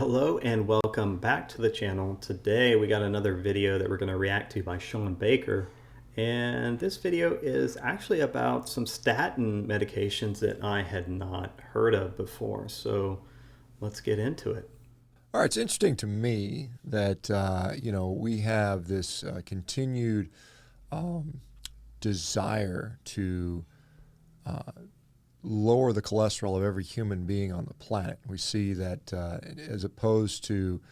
Hello and welcome back to the channel. Today we got another video that we're going to react to by Sean Baker. And this video is actually about some statin medications that I had not heard of before. So let's get into it. All right, it's interesting to me that we have this continued desire to lower the cholesterol of every human being on the planet. We see that as opposed to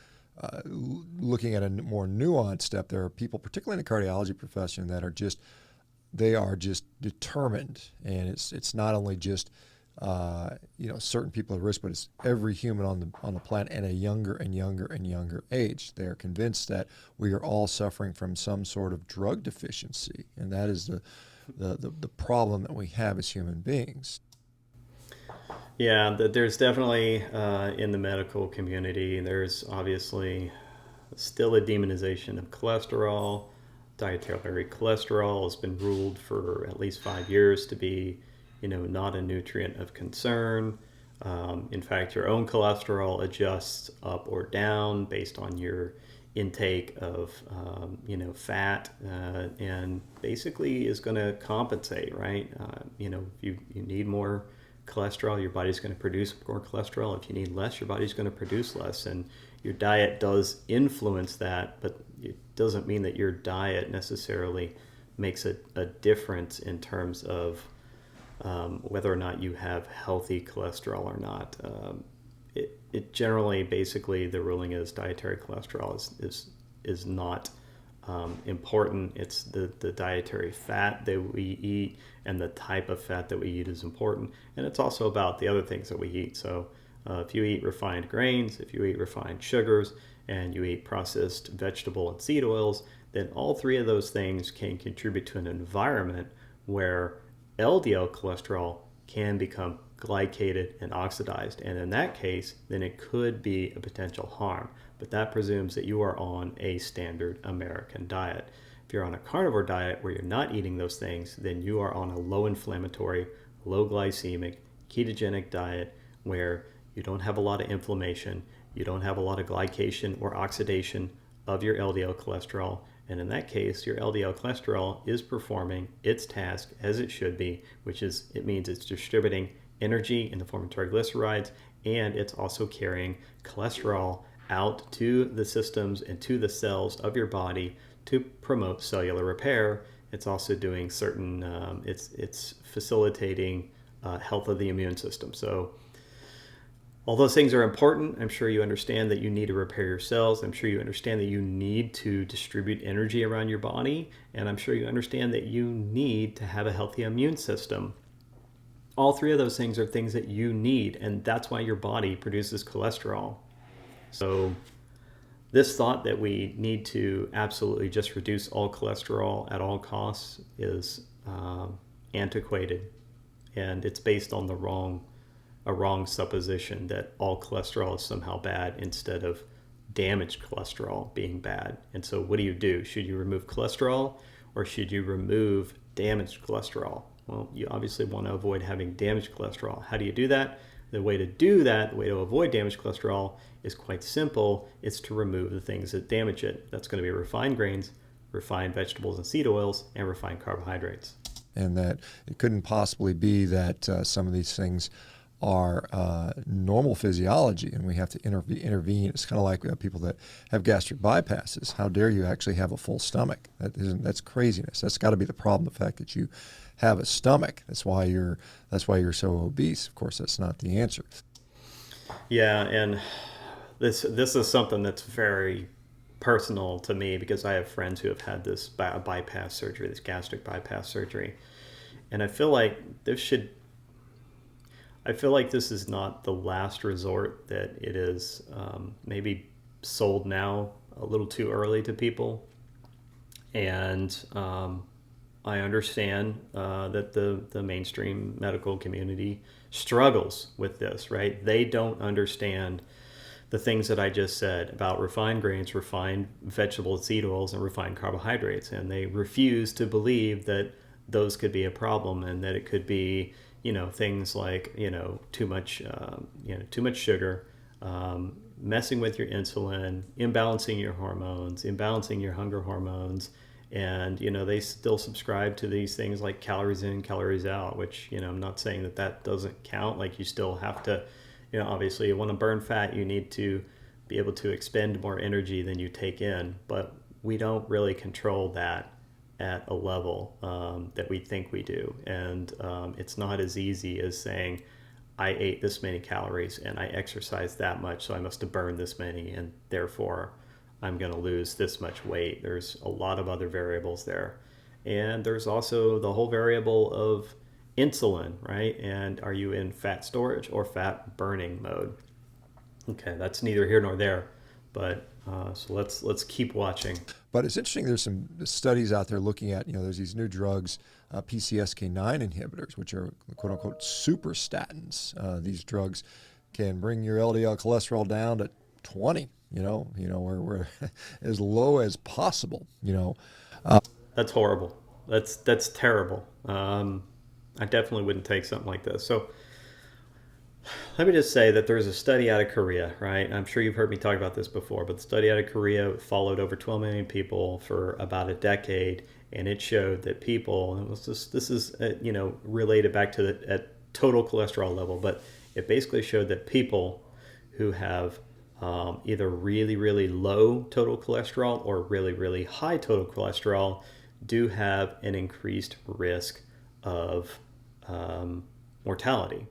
looking at a more nuanced step, there are people, particularly in the cardiology profession, that are just determined, and it's not only just certain people at risk, but it's every human on the planet at a younger and younger and younger age. They are convinced that we are all suffering from some sort of drug deficiency, and that is the problem that we have as human beings. Yeah, there's definitely in the medical community, there's obviously still a demonization of cholesterol. Dietary cholesterol has been ruled for at least 5 years to be not a nutrient of concern. In fact, your own cholesterol adjusts up or down based on your intake of, fat, and basically is going to compensate, right? If you need more cholesterol, your body's going to produce more cholesterol. If you need less, your body's going to produce less. And your diet does influence that, but it doesn't mean that your diet necessarily makes a difference in terms of whether or not you have healthy cholesterol or not. It generally, basically, the ruling is dietary cholesterol is not important. It's the dietary fat that we eat and the type of fat that we eat is important. And it's also about the other things that we eat. So if you eat refined grains, if you eat refined sugars, and you eat processed vegetable and seed oils, then all three of those things can contribute to an environment where LDL cholesterol can become glycated and oxidized. And in that case, then it could be a potential harm. But that presumes that you are on a standard American diet. If you're on a carnivore diet where you're not eating those things, then you are on a low inflammatory, low glycemic, ketogenic diet where you don't have a lot of inflammation, you don't have a lot of glycation or oxidation of your LDL cholesterol. And in that case, your LDL cholesterol is performing its task as it should be, which is, it means it's distributing energy in the form of triglycerides, and it's also carrying cholesterol out to the systems and to the cells of your body to promote cellular repair. It's also doing certain, it's facilitating health of the immune system. So all those things are important. I'm sure you understand that you need to repair your cells. I'm sure you understand that you need to distribute energy around your body. And I'm sure you understand that you need to have a healthy immune system. All three of those things are things that you need, and that's why your body produces cholesterol. So this thought that we need to absolutely just reduce all cholesterol at all costs is antiquated, and it's based on a wrong supposition that all cholesterol is somehow bad instead of damaged cholesterol being bad. And so what do? Should you remove cholesterol or should you remove damaged cholesterol? Well, you obviously want to avoid having damaged cholesterol. How do you do that? The way to do that, the way to avoid damaged cholesterol is quite simple. It's to remove the things that damage it. That's going to be refined grains, refined vegetables and seed oils, and refined carbohydrates. And that it couldn't possibly be that some of these things are normal physiology and we have to intervene. It's kind of like people that have gastric bypasses. How dare you actually have a full stomach? That's craziness. That's got to be the problem, the fact that you have a stomach. That's why you're so obese. Of course, that's not the answer. Yeah, and this is something that's very personal to me because I have friends who have had this bypass surgery, this gastric bypass surgery, and I feel like this is not the last resort, that it is maybe sold now a little too early to people. And I understand that the mainstream medical community struggles with this, right? They don't understand the things that I just said about refined grains, refined vegetable and seed oils, and refined carbohydrates. And they refuse to believe that those could be a problem and that it could be things like too much sugar, messing with your insulin, imbalancing your hormones, imbalancing your hunger hormones. And, they still subscribe to these things like calories in, calories out, which, I'm not saying that that doesn't count. Like, you still have to, obviously you want to burn fat, you need to be able to expend more energy than you take in. But we don't really control that at a level that we think we do. And it's not as easy as saying, I ate this many calories and I exercised that much, so I must have burned this many, and therefore I'm going to lose this much weight. There's a lot of other variables there. And there's also the whole variable of insulin, right? And are you in fat storage or fat burning mode? Okay, that's neither here nor there, but so let's keep watching. But it's interesting. There's some studies out there looking at, there's these new drugs, PCSK9 inhibitors, which are quote unquote super statins. These drugs can bring your LDL cholesterol down to 20. We're as low as possible. That's horrible. That's terrible. I definitely wouldn't take something like this. So let me just say that there's a study out of Korea, right? I'm sure you've heard me talk about this before, but the study out of Korea followed over 12 million people for about a decade, and it showed that people, and this is related back to the at total cholesterol level, but it basically showed that people who have either really, really low total cholesterol or really, really high total cholesterol do have an increased risk of mortality.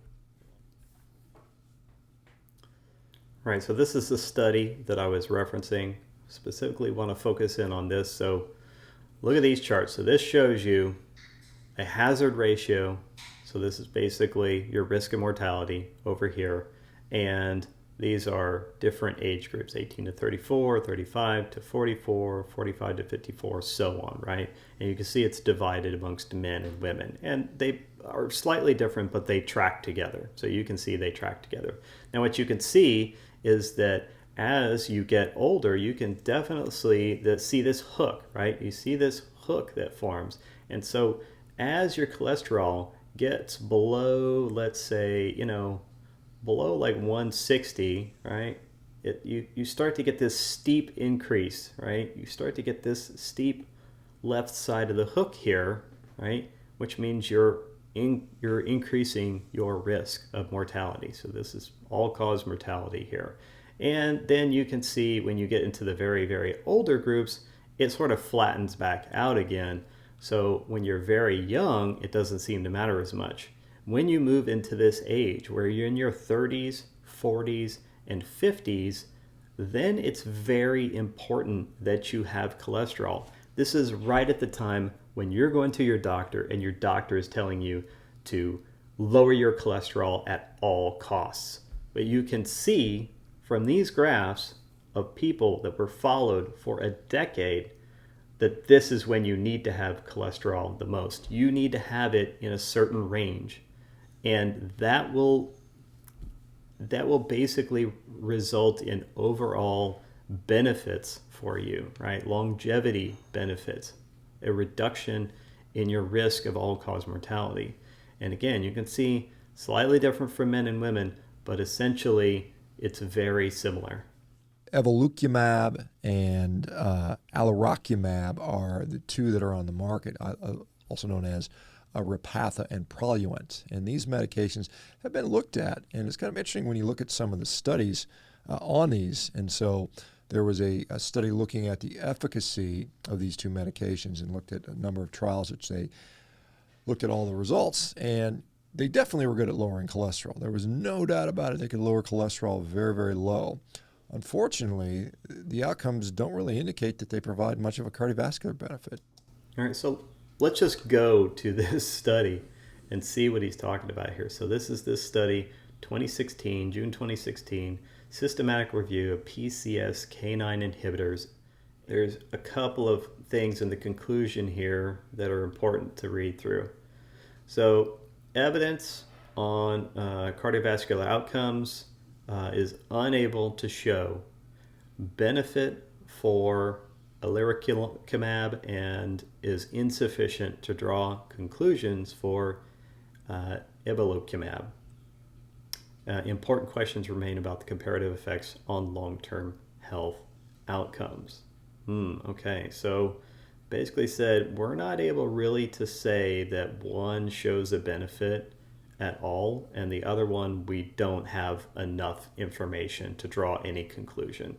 Right, so this is the study that I was referencing. Specifically want to focus in on this. So look at these charts. So this shows you a hazard ratio. So this is basically your risk of mortality over here. And these are different age groups, 18 to 34, 35 to 44, 45 to 54, so on, right? And you can see it's divided amongst men and women. And they are slightly different, but they track together. So you can see they track together. Now what you can see is that as you get older, you can definitely see this hook, right? You see this hook that forms. And so as your cholesterol gets below, let's say, below like 160, right? You start to get this steep increase, right? You start to get this steep left side of the hook here, right? Which means you're increasing your risk of mortality. So this is all-cause mortality here. And then you can see when you get into the very, very older groups, it sort of flattens back out again. So when you're very young, it doesn't seem to matter as much. When you move into this age where you're in your 30s, 40s, and 50s, then it's very important that you have cholesterol. This is right at the time when you're going to your doctor and your doctor is telling you to lower your cholesterol at all costs. But you can see from these graphs of people that were followed for a decade that this is when you need to have cholesterol the most. You need to have it in a certain range. And that will basically result in overall benefits for you, right? Longevity benefits, a reduction in your risk of all-cause mortality. And again, you can see slightly different for men and women, but essentially it's very similar. Evolocumab and Alirocumab are the two that are on the market, also known as Repatha and Praluent. And these medications have been looked at, and it's kind of interesting when you look at some of the studies on these. And so there was a study looking at the efficacy of these two medications and looked at a number of trials, which they looked at all the results, and they definitely were good at lowering cholesterol. There was no doubt about it. They could lower cholesterol very, very low. Unfortunately, the outcomes don't really indicate that they provide much of a cardiovascular benefit. All right, so let's just go to this study and see what he's talking about here. So this is this study, 2016, June 2016, systematic review of PCSK9 inhibitors. There's a couple of things in the conclusion here that are important to read through. So evidence on cardiovascular outcomes is unable to show benefit for Alirocumab and is insufficient to draw conclusions for Evolocumab. important questions remain about the comparative effects on long-term health outcomes. Okay, so basically said we're not able really to say that one shows a benefit at all and the other one we don't have enough information to draw any conclusion.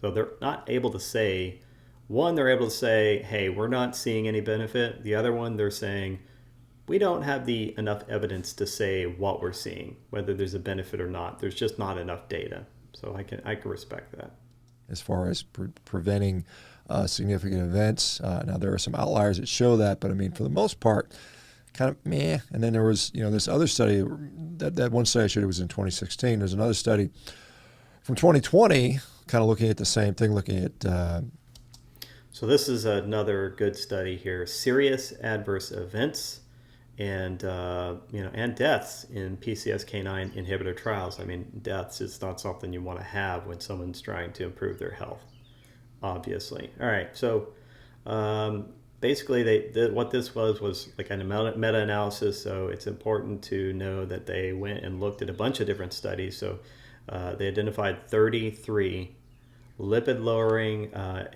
So they're not able to say, one, they're able to say, hey, we're not seeing any benefit. The other one, they're saying, we don't have enough evidence to say what we're seeing, whether there's a benefit or not. There's just not enough data. So I can respect that. As far as preventing significant events, now there are some outliers that show that, but I mean, for the most part, kind of meh. And then there was, this other study, that one study I showed, it was in 2016. There's another study from 2020, kind of looking at the same thing, looking at... So this is another good study here. Serious adverse events and and deaths in PCSK9 inhibitor trials. I mean, deaths is not something you want to have when someone's trying to improve their health, obviously. All right, so basically what this was like a meta-analysis, so it's important to know that they went and looked at a bunch of different studies. So they identified 33 lipid lowering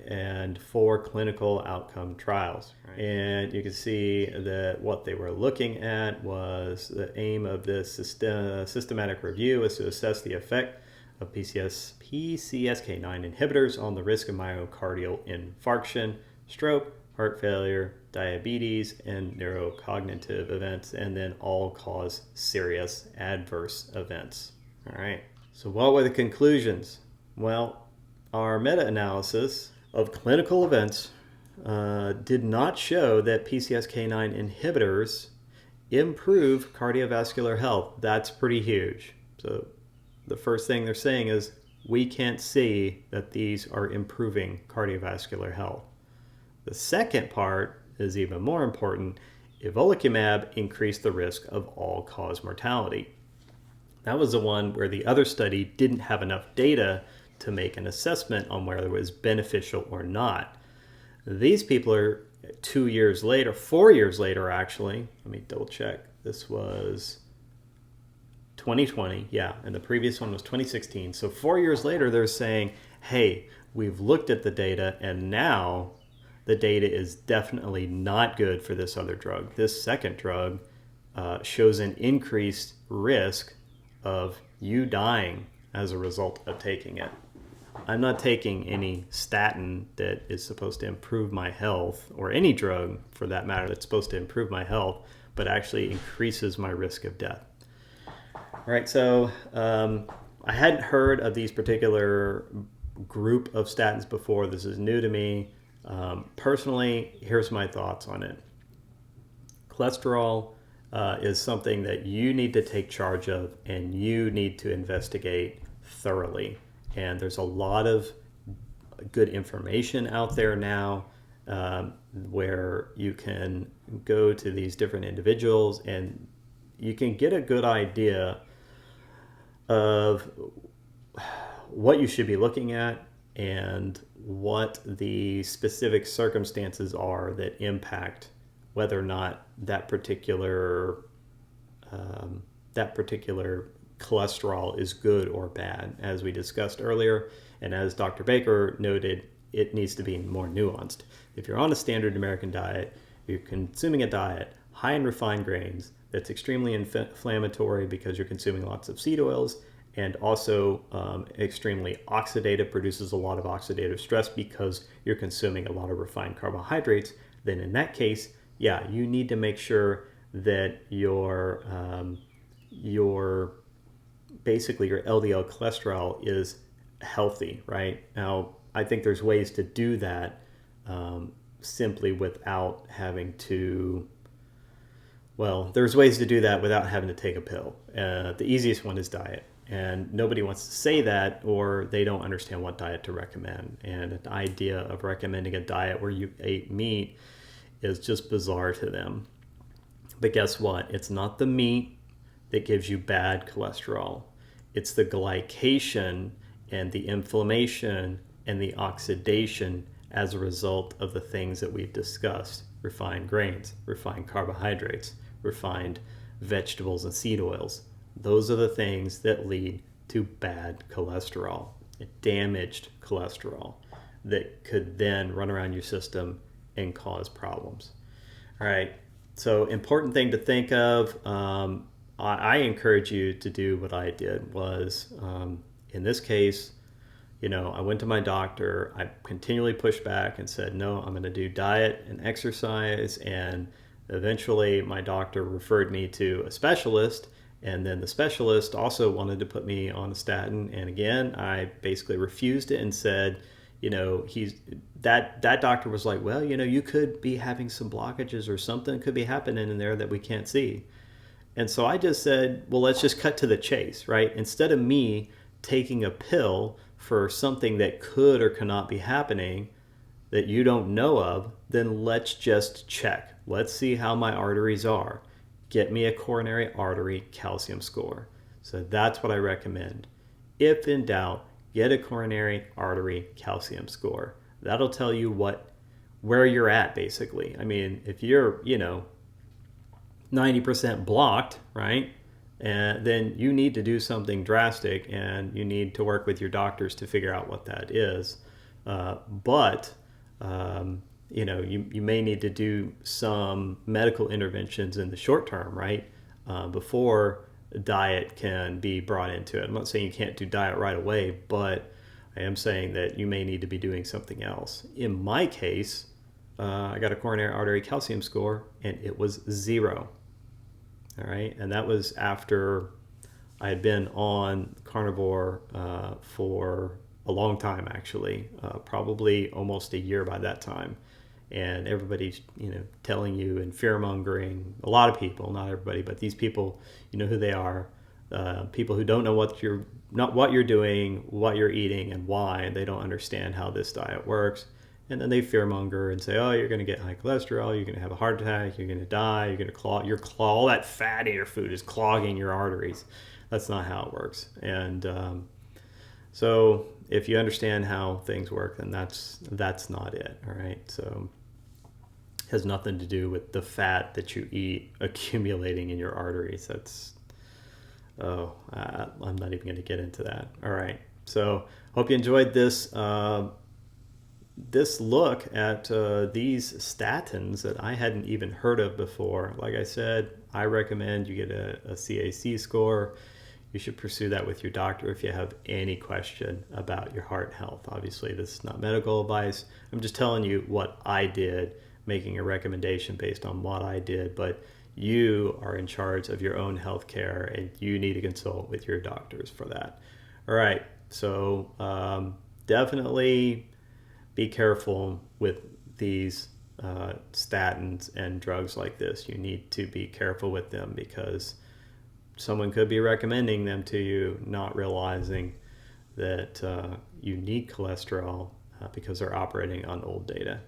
and 4 clinical outcome trials. Right. And you can see that what they were looking at was the aim of this systematic review is to assess the effect of PCSK9 inhibitors on the risk of myocardial infarction, stroke, heart failure, diabetes, and neurocognitive events, and then all-cause serious adverse events. All right. So what were the conclusions? Well, our meta-analysis of clinical events did not show that PCSK9 inhibitors improve cardiovascular health. That's pretty huge. So the first thing they're saying is we can't see that these are improving cardiovascular health. The second part is even more important. Evolocumab increased the risk of all-cause mortality. That was the one where the other study didn't have enough data to make an assessment on whether it was beneficial or not. These people are 2 years later, 4 years later actually, let me double check. This was 2020, yeah, and the previous one was 2016. So 4 years later, they're saying, hey, we've looked at the data and now the data is definitely not good for this other drug. This second drug shows an increased risk of you dying as a result of taking it. I'm not taking any statin that is supposed to improve my health, or any drug for that matter that's supposed to improve my health, but actually increases my risk of death. All right, so I hadn't heard of these particular group of statins before. This is new to me. Personally, here's my thoughts on it. Cholesterol is something that you need to take charge of and you need to investigate thoroughly. And there's a lot of good information out there now where you can go to these different individuals and you can get a good idea of what you should be looking at and what the specific circumstances are that impact whether or not that particular cholesterol is good or bad. As we discussed earlier, and as Dr. Baker noted, it needs to be more nuanced. If you're on a standard American diet, you're consuming a diet high in refined grains that's extremely inflammatory because you're consuming lots of seed oils, and also extremely oxidative, produces a lot of oxidative stress because you're consuming a lot of refined carbohydrates, then in that case, yeah, you need to make sure that your basically your LDL cholesterol is healthy, right? Now, I think there's ways to do that simply without having to, there's ways to do that without having to take a pill. The easiest one is diet. And nobody wants to say that, or they don't understand what diet to recommend. And the idea of recommending a diet where you ate meat is just bizarre to them. But guess what? It's not the meat that gives you bad cholesterol. It's the glycation and the inflammation and the oxidation as a result of the things that we've discussed. Refined grains, refined carbohydrates, refined vegetables and seed oils. Those are the things that lead to bad cholesterol, damaged cholesterol that could then run around your system and cause problems. All right. So important thing to think of. I encourage you to do what I did was, in this case, I went to my doctor. I continually pushed back and said, no, I'm going to do diet and exercise. And eventually my doctor referred me to a specialist. And then the specialist also wanted to put me on a statin. And again, I basically refused it and said, that doctor was like, well, you could be having some blockages or something could be happening in there that we can't see. And so I just said, well, let's just cut to the chase, right? Instead of me taking a pill for something that could or cannot be happening that you don't know of, then let's just check. Let's see how my arteries are. Get me a coronary artery calcium score. So that's what I recommend. If in doubt, get a coronary artery calcium score. That'll tell you where you're at, basically. I mean, if you're, 90% blocked, right? And then you need to do something drastic, and you need to work with your doctors to figure out what that is. But you may need to do some medical interventions in the short term, right? Before diet can be brought into it. I'm not saying you can't do diet right away, but I am saying that you may need to be doing something else. In my case, I got a coronary artery calcium score, and it was 0. All right, and that was after I had been on carnivore for a long time, actually, probably almost a year by that time. And everybody's, telling you and fear mongering. A lot of people, not everybody, but these people, you know who they are. People who don't know what you're doing, what you're eating, and why. And they don't understand how this diet works. And then they fearmonger and say, oh, you're going to get high cholesterol, you're going to have a heart attack, you're going to die, you're going to claw, all that fat in your food is clogging your arteries. That's not how it works. And so if you understand how things work, then that's not it, all right? So it has nothing to do with the fat that you eat accumulating in your arteries. I'm not even going to get into that. All right. So hope you enjoyed this look at these statins that I hadn't even heard of before. Like I said, I recommend you get a CAC score. You should pursue that with your doctor if you have any question about your heart health. Obviously, this is not medical advice. I'm just telling you what I did, making a recommendation based on what I did. But you are in charge of your own health care, and you need to consult with your doctors for that. All right. So definitely be careful with these statins and drugs like this. You need to be careful with them because someone could be recommending them to you, not realizing that you need cholesterol because they're operating on old data.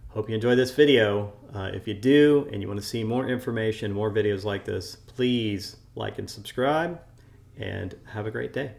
Hope you enjoyed this video. If you do and you want to see more information, more videos like this, please like and subscribe, and have a great day.